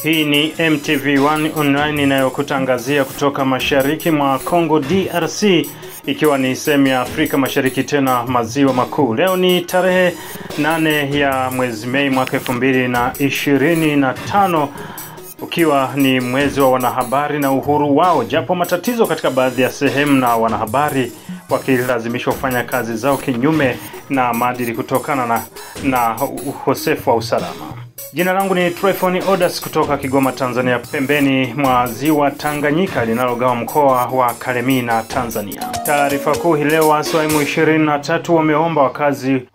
Hii ni MTV1 online inayokutangazia kutoka mashariki mwa Kongo DRC, ikiwa ni sehemu ya Afrika Mashariki tena maziwa makuu. Leo ni tarehe 8 ya mwezi Mei mwaka 2025, ukiwa ni mwezi wa wanahabari na uhuru wao, japo matatizo katika baadhi ya sehemu na wanahabari wakilazimishwa kufanya kazi zao kinyume na maadili kutokana na ukosefu wa usalama. Jina langu ni Tryphon Odas kutoka Kigoma, Tanzania, pembeni mwa ziwa Tanganyika linalogawa mkoa wa Kalemie, Tanzania. Taarifa kuu hii leo, waasi wa M23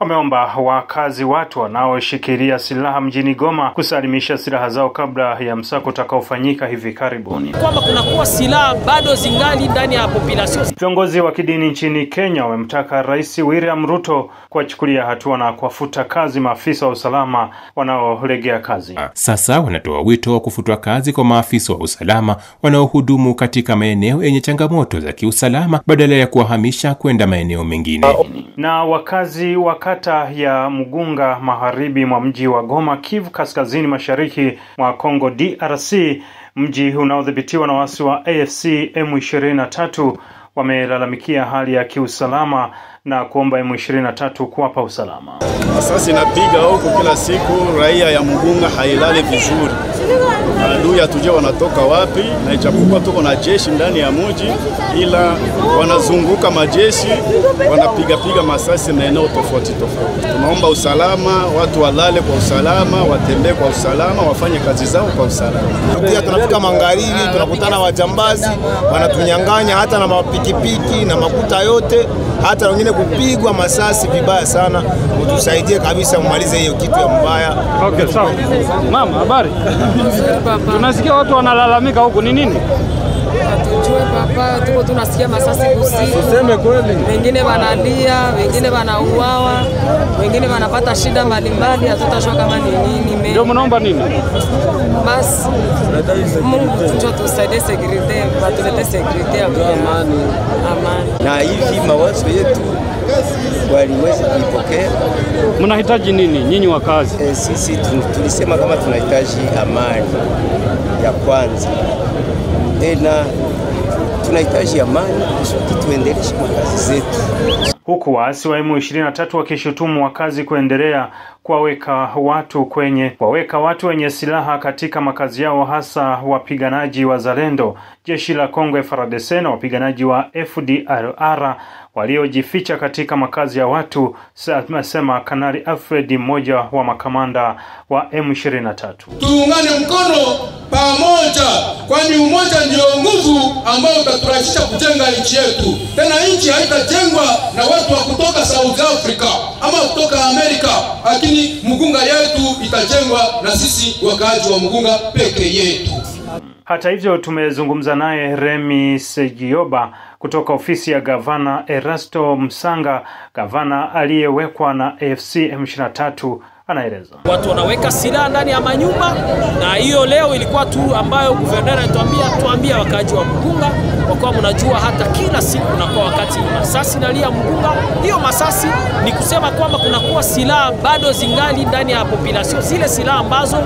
wameomba wakazi watu wanaoshikilia silaha mjini Goma kusalimisha silaha zao kabla ya msako utakaofanyika hivi karibuni. Kwamba kunakuwa silaha bado zingali ndani ya population. Viongozi wa kidini nchini Kenya wamemtaka Rais William Ruto kuwachukulia hatua na kuwafuta kazi maafisa wa usalama wanaolegea kazi. Sasa wanatoa wito wa kufutwa kazi kwa maafisa wa usalama wanaohudumu katika maeneo yenye changamoto za kiusalama badala ya kuwahamisha kwenda maeneo mengine. Na wakazi wa kata ya Mugunga magharibi mwa mji wa Goma, Kivu kaskazini mashariki mwa Kongo DRC, mji unaodhibitiwa na waasi wa AFC M23, wamelalamikia hali ya kiusalama na kuomba M23 kuwapa usalama. Sasa inapiga huko kila siku, raia ya Mugunga hailale vizuri. Adui hatujua wanatoka wapi, na ijapokuwa tuko na jeshi ndani ya mji, ila wanazunguka majeshi, wanapiga masasi maeneo tofauti. Tunaomba usalama, watu walale kwa usalama, watembee kwa usalama, wafanye kazi zao kwa usalama. Pia tunafika magharibi, tunakutana wajambazi, wanatunyang'anya hata na mapikipiki na makuta yote, hata wengine kupigwa masasi vibaya sana. Utusaidie kabisa kumaliza hiyo kitu ya mbaya. Okay, sawa. Mama, habari? Tunasikia watu wanalalamika huko, ni nini? Hatujue papa, tuko tunasikia masasi usiku. Useme kweli. Wengine wanalia, wengine wanauawa, wengine wanapata shida mbalimbali, hatutajua kama ni nini. Ndio mnaomba nini? Basi Mungu njoo tusaidie security, batulete security ya amani. Na hivi mawazo yetu waliweza kuipokea. Mnahitaji nini nyinyi wakazi? Sisi tulisema kama tunahitaji amani ya kwanza. Tena tunahitaji amani kusudi tuendeleshe kazi zetu. Huku waasi wa M23 wakishutumu wakazi kuendelea kuwaweka watu wenye silaha katika makazi yao, hasa wapiganaji wa Zalendo, jeshi la Kongo FARDC na wapiganaji wa FDLR waliojificha katika makazi ya watu, sema Kanali Alfred, mmoja wa makamanda wa M23. Tuungane mkono pamoja, kwani umoja ndio nguvu ambayo utaturahisisha kujenga nchi yetu. Tena nchi haitajengwa na watu wa kutoka South Africa ama kutoka Amerika, lakini Mugunga yetu itajengwa na sisi wakaaji wa Mugunga peke yetu. Hata hivyo, tumezungumza naye Remi Segioba kutoka ofisi ya Gavana Erasto Msanga, gavana aliyewekwa na AFC M23, anaeleza. Watu wanaweka silaha ndani ya manyumba, na hiyo leo ilikuwa tu ambayo guvernera tuambia wakaji wa Mugunga, kwa mnajua hata kila siku kunakuwa wakati masasi nalia Mugunga. Hiyo masasi ni kusema kwamba kunakuwa silaha bado zingali ndani ya population, zile silaha ambazo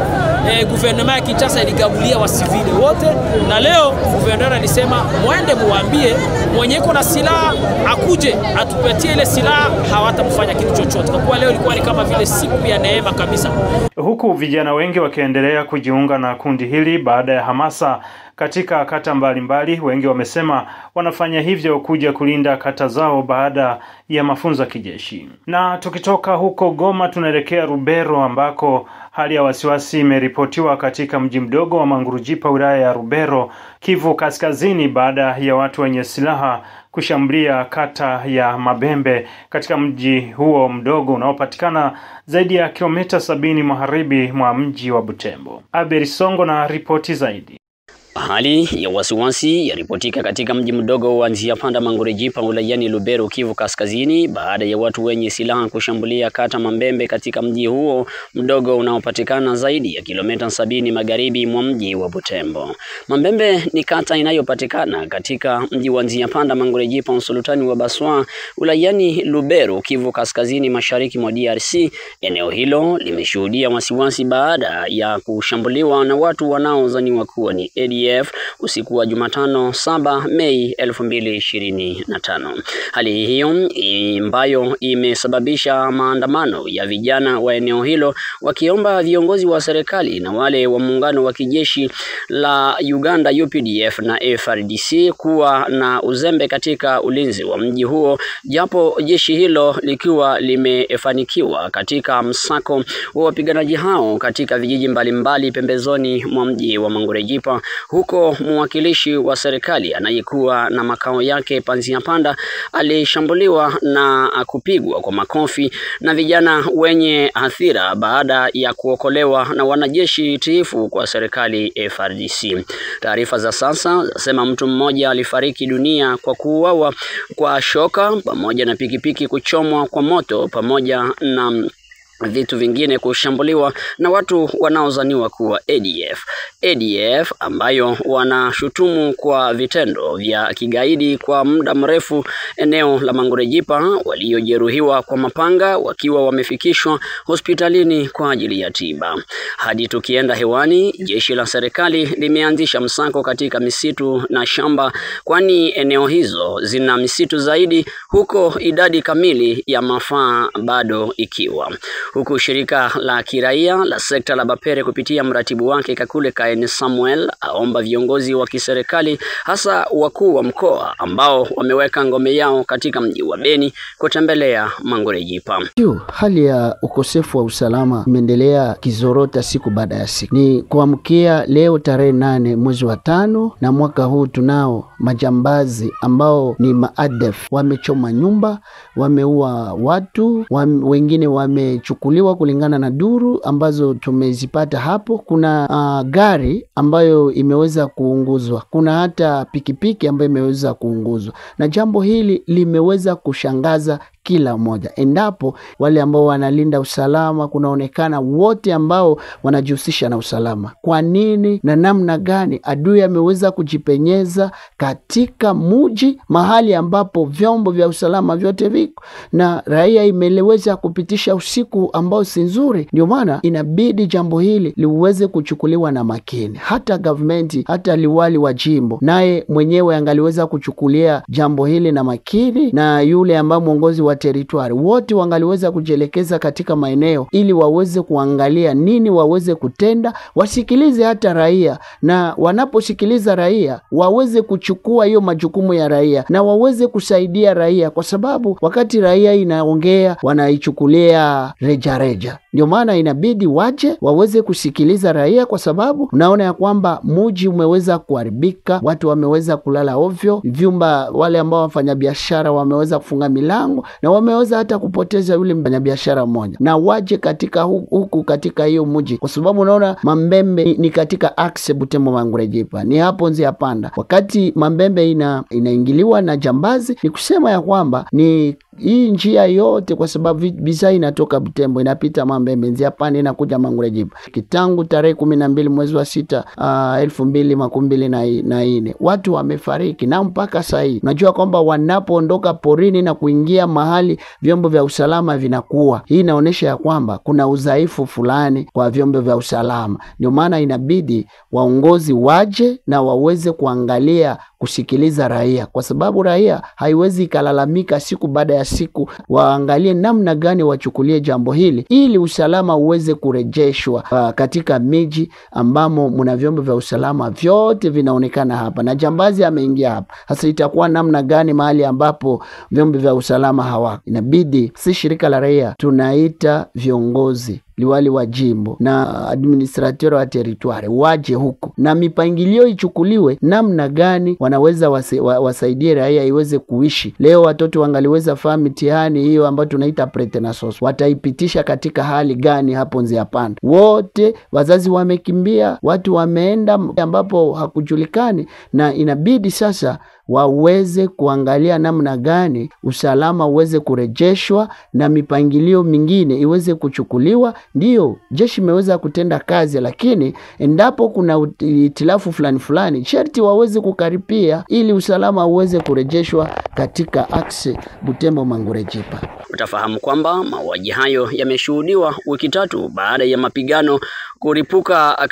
guvernema ya Kinshasa iligabulia wa civili wote. Na leo guvernera alisema muende muambie mwenye yuko na silaha akuje atupatie ile silaha, hawatamfanya kitu chochote. Kwa kuwa leo ilikuwa ni kama vile siku ya neema kabisa. Huku vijana wengi wakiendelea kujiunga na kundi hili baada ya hamasa katika kata mbalimbali, wengi wamesema wanafanya hivyo kuja kulinda kata zao baada ya mafunzo ya kijeshi. Na tukitoka huko Goma tunaelekea Rubero, ambako hali ya wasiwasi imeripotiwa katika mji mdogo wa Mangurujipa, wilaya ya Rubero, Kivu kaskazini, baada ya watu wenye silaha kushambulia kata ya Mabembe katika mji huo mdogo unaopatikana zaidi ya kilomita 70 magharibi mwa mji wa Butembo. Abel Songo na ripoti zaidi. Hali ya wasiwasi yaripotika katika mji mdogo wa Nziapanda Mangurejipa wilayani Lubero, Kivu Kaskazini, baada ya watu wenye silaha kushambulia kata Mambembe katika mji huo mdogo unaopatikana zaidi ya kilomita 70 magharibi mwa mji wa Butembo. Mambembe ni kata inayopatikana katika mji wa Nziapanda Mangurejipa usultani wa Baswa wilayani Lubero, Kivu Kaskazini, mashariki mwa DRC. Eneo hilo limeshuhudia wasiwasi baada ya kushambuliwa na watu wanaozaniwa kuwa ni ADF usiku wa Jumatano 7 Mei 2025. Hali hiyo ambayo imesababisha maandamano ya vijana wa eneo hilo wakiomba viongozi wa serikali na wale wa muungano wa kijeshi la Uganda UPDF na FARDC kuwa na uzembe katika ulinzi wa mji huo, japo jeshi hilo likiwa limefanikiwa katika msako wa wapiganaji hao katika vijiji mbalimbali pembezoni mwa mji wa Mangurejipa. Huko mwakilishi wa serikali anayekuwa na makao yake Panziapanda alishambuliwa na kupigwa kwa makofi na vijana wenye hasira baada ya kuokolewa na wanajeshi tiifu kwa serikali FARDC. Taarifa za sasa zasema mtu mmoja alifariki dunia kwa kuuawa kwa shoka pamoja na pikipiki kuchomwa kwa moto pamoja na vitu vingine kushambuliwa na watu wanaozaniwa kuwa ADF ambayo wanashutumu kwa vitendo vya kigaidi kwa muda mrefu eneo la Mangurejipa, waliojeruhiwa kwa mapanga wakiwa wamefikishwa hospitalini kwa ajili ya tiba. Hadi tukienda hewani, jeshi la serikali limeanzisha msako katika misitu na shamba, kwani eneo hizo zina misitu zaidi, huko idadi kamili ya mafaa bado ikiwa. Huku shirika la kiraia la sekta la Bapere kupitia mratibu wake Kakule Kaini Samuel aomba viongozi wa kiserikali hasa wakuu wa mkoa ambao wameweka ngome yao katika mji wa Beni kutembelea Mangurejipa. Hali ya ukosefu wa usalama imeendelea kizorota siku baada ya siku. Ni kuamkia leo tarehe 8 mwezi wa 5 na mwaka huu tunao majambazi ambao ni maadef wamechoma nyumba, wameua watu, wengine wamechukuliwa kulingana na duru ambazo tumezipata hapo. Kuna gari ambayo imeweza kuunguzwa, kuna hata pikipiki ambayo imeweza kuunguzwa, na jambo hili limeweza kushangaza kila mmoja. Endapo wale ambao wanalinda usalama, kunaonekana wote ambao wanajihusisha na usalama. Kwa nini na namna gani adui ameweza kujipenyeza katika mji, mahali ambapo vyombo vya usalama vyote viko na raia imeleweza kupitisha usiku ambao si nzuri? Ndio maana inabidi jambo hili liweze kuchukuliwa na makini. Hata government, hata liwali wa jimbo naye mwenyewe angaliweza kuchukulia jambo hili na makini, na yule ambao mwongozi wa territory wote wangaliweza kujelekeza katika maeneo ili waweze kuangalia nini waweze kutenda, wasikilize hata raia, na wanaposikiliza raia waweze kuchukua hiyo majukumu ya raia na waweze kusaidia raia, kwa sababu wakati raia inaongea wanaichukulia reja. Ndio maana inabidi waje waweze kusikiliza raia, kwa sababu unaona ya kwamba mji umeweza kuharibika, watu wameweza kulala ovyo, vyumba, wale ambao wafanya biashara wameweza kufunga milango na wameweza hata kupoteza yule mfanyabiashara mmoja. Na waje katika huku katika hiyo mji, kwa sababu unaona Mambembe ni katika axe Butembo Mangurejipa, ni hapo Nziapanda. Wakati Mambembe inaingiliwa na jambazi, ni kusema ya kwamba ni hii njia yote, kwa sababu bidhaa inatoka Butembo inapita Mambembe, Nziapanda inakuja Mangurejipa. Kitangu tarehe 12 mwezi wa 6 2024 watu wamefariki, na mpaka sasa hivi unajua kwamba wanapoondoka porini na kuingia mahali vyombo vya usalama vinakuwa, hii inaonyesha ya kwamba kuna udhaifu fulani kwa vyombo vya usalama. Ndio maana inabidi waongozi waje na waweze kuangalia, kusikiliza raia, kwa sababu raia haiwezi kalalamika siku baada ya siku. Waangalie namna gani wachukulie jambo hili ili usalama uweze kurejeshwa katika miji ambamo mna vyombo vya usalama vyote vinaonekana hapa, na jambazi ameingia hapa. Sasa itakuwa namna gani mahali ambapo vyombo vya usalama hawako? Inabidi si shirika la raia, tunaita viongozi liwali wa jimbo na administrateur wa territoire waje huku na mipangilio ichukuliwe namna gani wanaweza wasaidie raia iweze kuishi. Leo watoto wangaliweza fahamu mitihani hiyo ambayo tunaita pretenasos wataipitisha katika hali gani hapo Nzia Panda. Wote wazazi wamekimbia, watu wameenda ambapo hakujulikani, na inabidi sasa waweze kuangalia namna gani usalama uweze kurejeshwa na mipangilio mingine iweze kuchukuliwa. Ndio jeshi imeweza kutenda kazi, lakini endapo kuna itilafu fulani sharti waweze kukaripia ili usalama uweze kurejeshwa katika akse Butembo Mangurejipa. Utafahamu kwamba mauaji hayo yameshuhudiwa wiki tatu baada ya mapigano kuripuka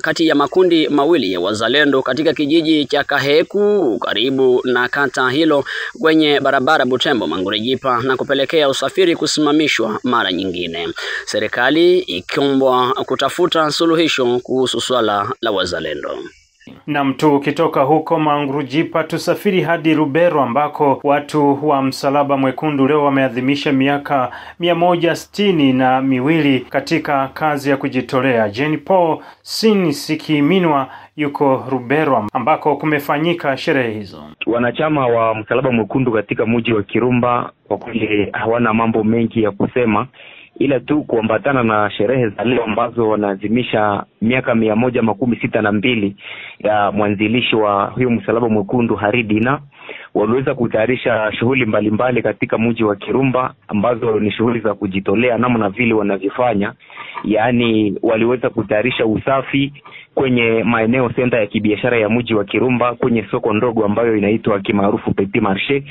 kati ya makundi mawili ya wazalendo katika kijiji cha Kaheku karibu na kata hilo kwenye barabara Butembo Mangurejipa na kupelekea usafiri kusimamishwa mara nyingine. Serikali ikiombwa kutafuta suluhisho kuhusu swala la wazalendo. Na mtu ukitoka huko Mangurejipa tusafiri hadi Lubero ambako watu wa Msalaba Mwekundu leo wameadhimisha miaka 162 katika kazi ya kujitolea. Jean Paul Sikiminwa yuko Lubero ambako kumefanyika sherehe hizo. Wanachama wa Msalaba Mwekundu katika mji wa Kirumba kwa kweli hawana mambo mengi ya kusema, ila tu kuambatana na sherehe za leo ambazo wanaadhimisha miaka 162 ya mwanzilishi wa huyo Msalaba Mwekundu Haridina. Waliweza kutayarisha shughuli mbalimbali katika mji wa Kirumba ambazo ni shughuli za kujitolea namna vile wanavyofanya. Yaani waliweza kutayarisha usafi kwenye maeneo senta ya kibiashara ya mji wa Kirumba, kwenye soko ndogo ambayo inaitwa kimaarufu Petit Marché.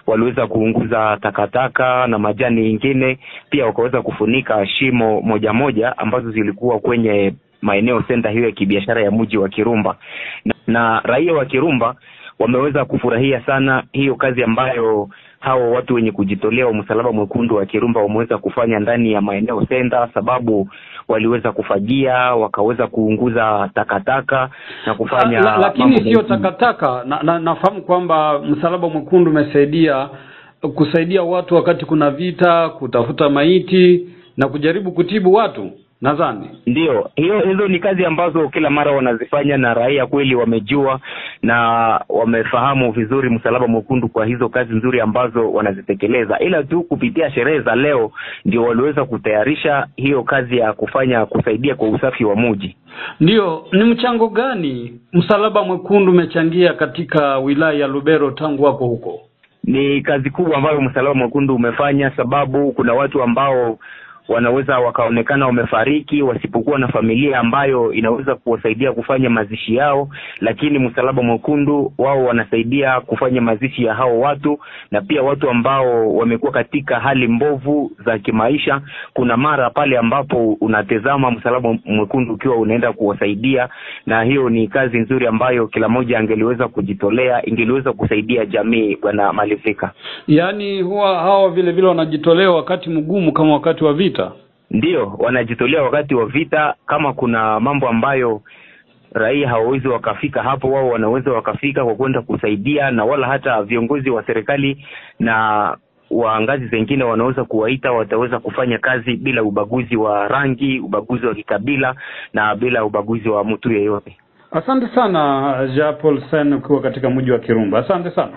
Waliweza kuunguza takataka na majani mengine, pia wakaweza kufunika shimo moja ambazo zilikuwa kwenye maeneo senta hiyo ya kibiashara ya mji wa Kirumba. Na raia wa Kirumba wameweza kufurahia sana hiyo kazi ambayo hao watu wenye kujitolea wa Msalaba Mwekundu wa Kirumba wameweza kufanya ndani ya maeneo senta, sababu waliweza kufagia, wakaweza kuunguza takataka na kufanya lakini sio takataka. Nafahamu kwamba Msalaba Mwekundu umesaidia kusaidia watu wakati kuna vita, kutafuta maiti na kujaribu kutibu watu. Nadhani ndio hizo ni kazi ambazo kila mara wanazifanya, na raia kweli wamejua na wamefahamu vizuri Msalaba Mwekundu kwa hizo kazi nzuri ambazo wanazitekeleza. Ila tu kupitia sherehe za leo ndio waliweza kutayarisha hiyo kazi ya kusaidia kwa usafi wa mji. Ndio, ni mchango gani Msalaba Mwekundu umechangia katika wilaya ya Lubero tangu wako huko? Ni kazi kubwa ambayo Msalaba Mwekundu umefanya, sababu kuna watu ambao wanaweza wakaonekana wamefariki wasipokuwa na familia ambayo inaweza kuwasaidia kufanya mazishi yao, lakini Msalaba Mwekundu wao wanasaidia kufanya mazishi ya hao watu. Na pia watu ambao wamekuwa katika hali mbovu za kimaisha, kuna mara pale ambapo unatazama Msalaba Mwekundu ukiwa unaenda kuwasaidia, na hiyo ni kazi nzuri ambayo kila mmoja angeliweza kujitolea, ingeliweza kusaidia jamii. Bwana Malivika, yaani huwa hao vile wanajitolea wakati mgumu kama wakati wa vita? Ndio, wanajitolea wakati wa vita. Kama kuna mambo ambayo raia hawawezi wakafika hapo, wao wanaweza wakafika kwa kwenda kusaidia, na wala hata viongozi wa serikali na wa ngazi zingine wanaweza kuwaita, wataweza kufanya kazi bila ubaguzi wa rangi, ubaguzi wa kikabila na bila ubaguzi wa mtu yeyote. Asante sana Jean Paul Sen ukiwa katika mji wa Kirumba. Asante sana.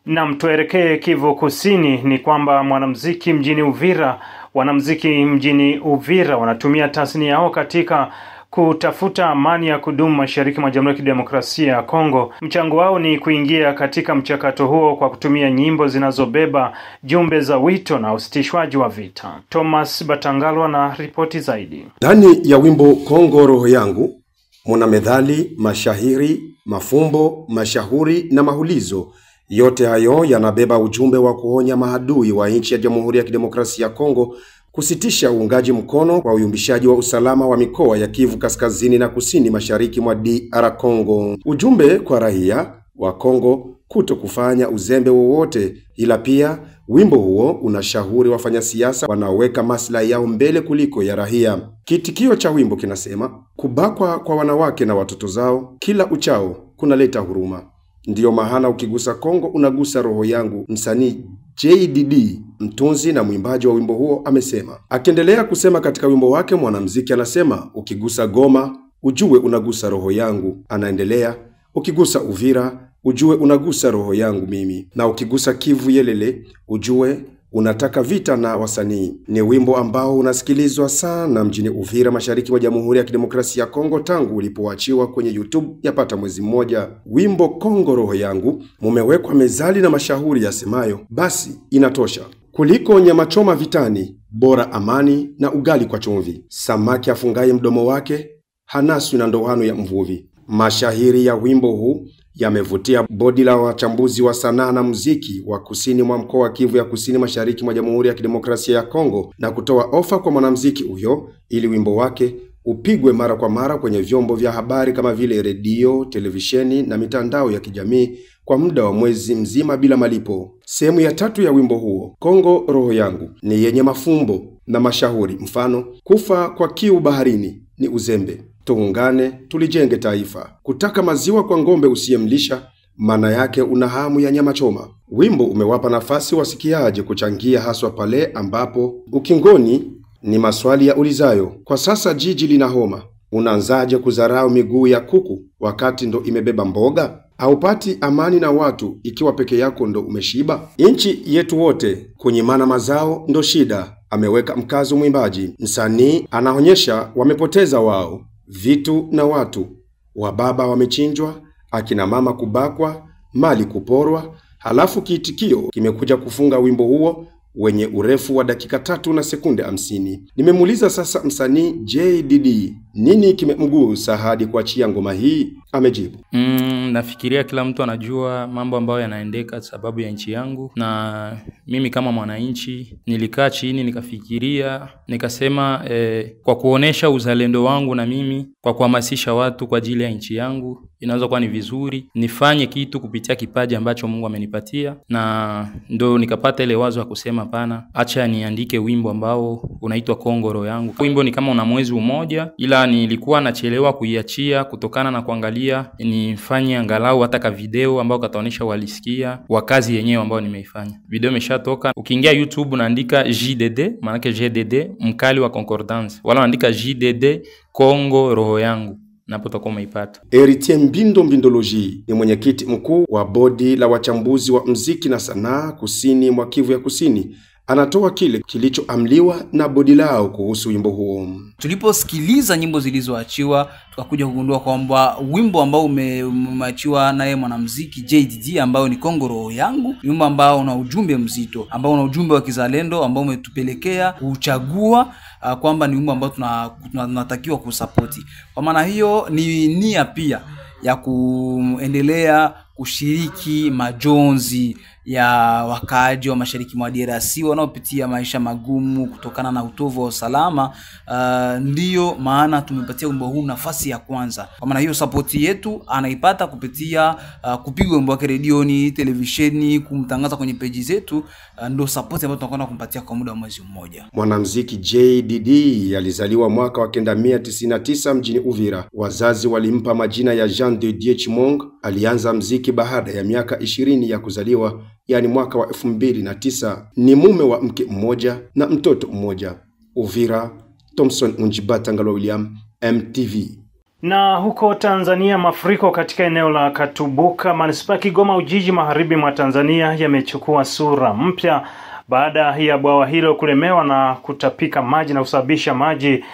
Na tuelekee Kivu Kusini. Ni kwamba wanamuziki mjini Uvira wanatumia tasnia yao katika kutafuta amani ya kudumu mashariki mwa Jamhuri ya Kidemokrasia ya Kongo. Mchango wao ni kuingia katika mchakato huo kwa kutumia nyimbo zinazobeba jumbe za wito na usitishwaji wa vita. Thomas Batangalwa na ripoti zaidi. Ndani ya wimbo Kongo Roho Yangu muna methali, mashahiri, mafumbo, mashahuri na mahulizo. Yote hayo yanabeba ujumbe wa kuonya maadui wa nchi ya Jamhuri ya Kidemokrasia ya Kongo kusitisha uungaji mkono kwa uyumbishaji wa usalama wa mikoa ya Kivu Kaskazini na Kusini mashariki mwa DR Congo. Ujumbe kwa raia wa Kongo kuto kufanya uzembe wowote, ila pia wimbo huo unashauri wafanya siasa wanaoweka maslahi yao mbele kuliko ya raia. Kitikio cha wimbo kinasema, kubakwa kwa wanawake na watoto zao kila uchao kunaleta huruma. Ndiyo maana ukigusa Kongo unagusa roho yangu. Msanii JDD mtunzi na mwimbaji wa wimbo huo, amesema. Akiendelea kusema katika wimbo wake, mwanamuziki anasema, ukigusa Goma ujue unagusa roho yangu. Anaendelea, ukigusa Uvira ujue unagusa roho yangu mimi, na ukigusa Kivu Yelele ujue unataka vita na wasanii. Ni wimbo ambao unasikilizwa sana mjini Uvira, mashariki mwa Jamhuri ya Kidemokrasia ya Kongo tangu ulipoachiwa kwenye YouTube yapata mwezi mmoja. Wimbo Kongo roho yangu mumewekwa mezali na mashauri yasemayo, basi inatosha. Kuliko nyama choma vitani, bora amani na ugali kwa chumvi. Samaki afungaye mdomo wake hanaswi na ndoano ya mvuvi. Mashahiri ya wimbo huu yamevutia bodi la wachambuzi wa sanaa na muziki wa kusini mwa mkoa wa Kivu ya Kusini, mashariki mwa Jamhuri ya Kidemokrasia ya Kongo, na kutoa ofa kwa mwanamuziki huyo ili wimbo wake upigwe mara kwa mara kwenye vyombo vya habari kama vile redio, televisheni na mitandao ya kijamii kwa muda wa mwezi mzima bila malipo. Sehemu ya 3 ya wimbo huo, Kongo roho yangu, ni yenye mafumbo na mashauri. Mfano, kufa kwa kiu baharini ni uzembe, tuungane tulijenge taifa. Kutaka maziwa kwa ngombe usiyemlisha, maana yake una hamu ya nyama choma. Wimbo umewapa nafasi wasikiaje kuchangia, haswa pale ambapo ukingoni ni maswali ya ulizayo, kwa sasa jiji lina homa, unaanzaje kudharau miguu ya kuku wakati ndo imebeba mboga? Haupati amani na watu ikiwa peke yako ndo umeshiba? Inchi yetu wote kunyimana mazao ndo shida, ameweka mkazo mwimbaji. Msanii anaonyesha wamepoteza wao vitu na watu, wababa wamechinjwa, akina mama kubakwa, mali kuporwa. Halafu kiitikio kimekuja kufunga wimbo huo wenye urefu wa dakika 3 na sekunde 50. Nimemuuliza sasa msanii JDD nini kimemgusa hadi kuachia ngoma hii. Amejibu, nafikiria kila mtu anajua mambo ambayo yanaendeka sababu ya nchi yangu, na mimi kama mwananchi nilikaa chini nikafikiria, nikasema kwa kuonesha uzalendo wangu na mimi kwa kuhamasisha watu kwa ajili ya nchi yangu, inaweza kuwa ni vizuri nifanye kitu kupitia kipaji ambacho Mungu amenipatia, na ndo nikapata ile wazo ya kusema pana, acha niandike wimbo ambao unaitwa Kongo roho yangu. Wimbo ni kama una mwezi mmoja, ila nilikuwa nachelewa kuiachia kutokana na kuangalia nifanye angalau hata ka video ambao kataonesha walisikia wakazi yenyewe ambao nimeifanya. Video imeshatoka. Ukiingia YouTube unaandika JDD, maana yake JDD mkali wa concordance, wala unaandika JDD Kongo roho yangu, napo utakuwa umeipata. Heritier Mbindo Mbindoloji ni mwenyekiti mkuu wa bodi la wachambuzi wa muziki na sanaa kusini mwa Kivu ya Kusini. Anatoa kile kilichoamliwa na bodi lao kuhusu wimbo huo. Tuliposikiliza nyimbo zilizoachiwa, tukakuja kugundua kwamba wimbo ambao umeachiwa naye mwanamuziki JDD ambao ni Kongo roho yangu, wimbo ambao una ujumbe mzito, ambao una ujumbe wa kizalendo, ambao umetupelekea kuchagua kwamba ni wimbo ambao tunatakiwa kusapoti. Kwa maana hiyo ni nia pia ya kuendelea kushiriki majonzi ya wakaaji wa mashariki mwa DRC wanaopitia maisha magumu kutokana na utovu wa usalama. Ndiyo maana tumepatia wimbo huu nafasi ya kwanza. Kwa maana hiyo sapoti yetu anaipata kupitia kupigwa wimbo wake redioni, televisheni, kumtangaza kwenye peji zetu. Ndio sapoti ambayo tunakwenda kumpatia kwa muda wa mwezi mmoja. Mwanamuziki JDD alizaliwa mwaka wa 1999 mjini Uvira. Wazazi walimpa majina ya Jean de Dieu Chimong. Alianza muziki baada ya miaka 20 ya kuzaliwa, yani mwaka wa 2009. Ni mume wa mke mmoja na mtoto mmoja. Uvira, Thompson Unjibata Ngalo William, MTV. Na huko Tanzania, mafuriko katika eneo la Katubuka, manispaa Kigoma Ujiji, magharibi mwa Tanzania yamechukua sura mpya baada ya bwawa hilo kulemewa na kutapika maji na kusababisha maji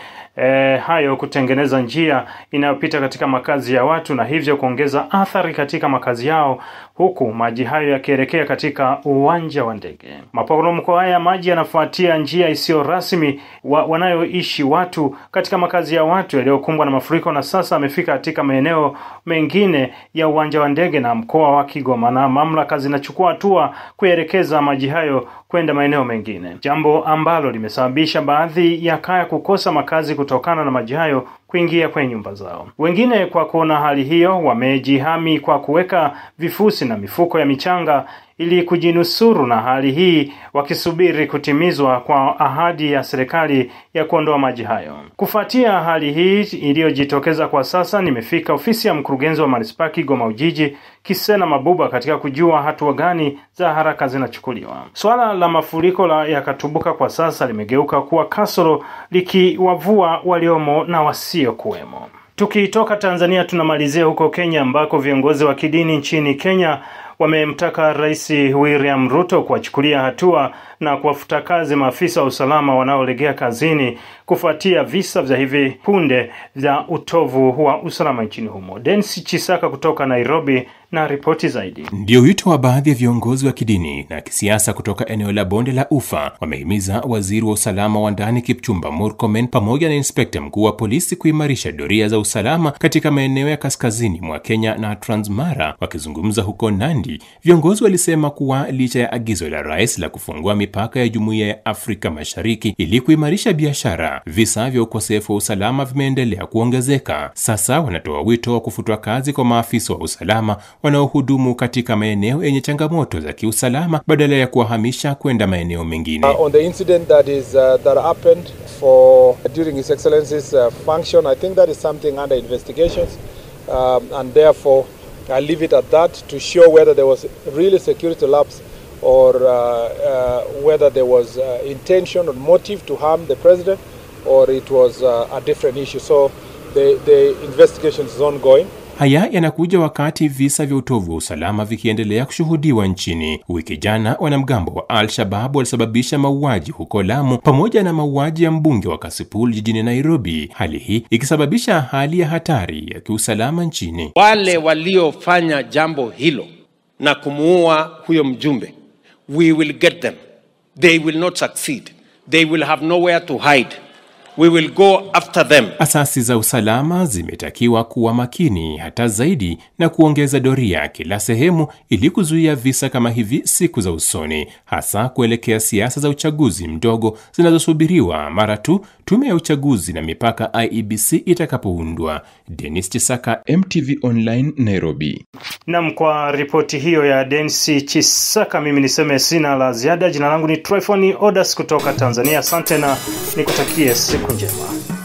hayo kutengeneza njia inayopita katika makazi ya watu na hivyo kuongeza athari katika makazi yao, huku maji hayo yakielekea katika uwanja wa ndege. Maporomoko haya maji yanafuatia njia isiyo rasmi wanayoishi watu katika makazi ya watu yaliyokumbwa na mafuriko, na sasa amefika katika maeneo mengine ya uwanja wa ndege na mkoa wa Kigoma, na mamlaka zinachukua hatua kuelekeza maji hayo kwenda maeneo mengine, jambo ambalo limesababisha baadhi ya kaya kukosa makazi kutokana na maji hayo kuingia kwenye nyumba zao. Wengine kwa kuona hali hiyo wamejihami kwa kuweka vifusi na mifuko ya michanga ili kujinusuru na hali hii, wakisubiri kutimizwa kwa ahadi ya serikali ya kuondoa maji hayo. Kufuatia hali hii iliyojitokeza kwa sasa, nimefika ofisi ya mkurugenzi wa Manispaa Kigoma Ujiji Kisena Mabuba katika kujua hatua gani za haraka zinachukuliwa. Swala la mafuriko ya Katubuka kwa sasa limegeuka kuwa kasoro, likiwavua waliomo na wasio kuwemo. Tukitoka Tanzania tunamalizia huko Kenya, ambako viongozi wa kidini nchini Kenya wamemtaka Rais William Ruto kuwachukulia hatua na kuwafuta kazi maafisa wa usalama wanaolegea kazini kufuatia visa vya hivi punde vya utovu wa usalama nchini humo. Densi Chisaka kutoka Nairobi na ripoti zaidi. Ndio wito wa baadhi ya viongozi wa kidini na kisiasa kutoka eneo la Bonde la Ufa. Wamehimiza waziri wa usalama wa ndani Kipchumba Murkomen pamoja na inspekta mkuu wa polisi kuimarisha doria za usalama katika maeneo ya kaskazini mwa Kenya na Transmara. Wakizungumza huko Nandi, viongozi walisema kuwa licha ya agizo la rais la kufungua mipaka ya Jumuiya ya Afrika Mashariki ili kuimarisha biashara, visa vya ukosefu wa usalama vimeendelea kuongezeka. Sasa wanatoa wito wa kufutwa kazi kwa maafisa wa usalama wanaohudumu katika maeneo yenye changamoto za kiusalama badala ya kuwahamisha kwenda maeneo mengine. On the incident that happened during His Excellency's function, I think that is something under investigations, and therefore I leave it at that to show whether there was really security lapse or whether there was intention or motive to harm the president, or it was a different issue. So the investigation is ongoing. Haya yanakuja wakati visa vya utovu wa usalama vikiendelea kushuhudiwa nchini. Wiki jana wanamgambo wa Al-Shabaab walisababisha mauaji huko Lamu pamoja na mauaji ya mbunge wa Kasipul jijini Nairobi. Hali hii ikisababisha hali ya hatari ya kiusalama nchini. Wale waliofanya jambo hilo na kumuua huyo mjumbe, we will get them. They will not succeed. They will have nowhere to hide. We will go after them. Asasi za usalama zimetakiwa kuwa makini hata zaidi na kuongeza doria kila sehemu ili kuzuia visa kama hivi siku za usoni, hasa kuelekea siasa za uchaguzi mdogo zinazosubiriwa mara tu tume ya uchaguzi na mipaka IEBC itakapoundwa. Dennis Chisaka, MTV Online, Nairobi. Na kwa ripoti hiyo ya Dennis Chisaka, mimi niseme sina la ziada. Jina langu ni Tryphon Odas kutoka Tanzania. Asante na nikutakie siku njema.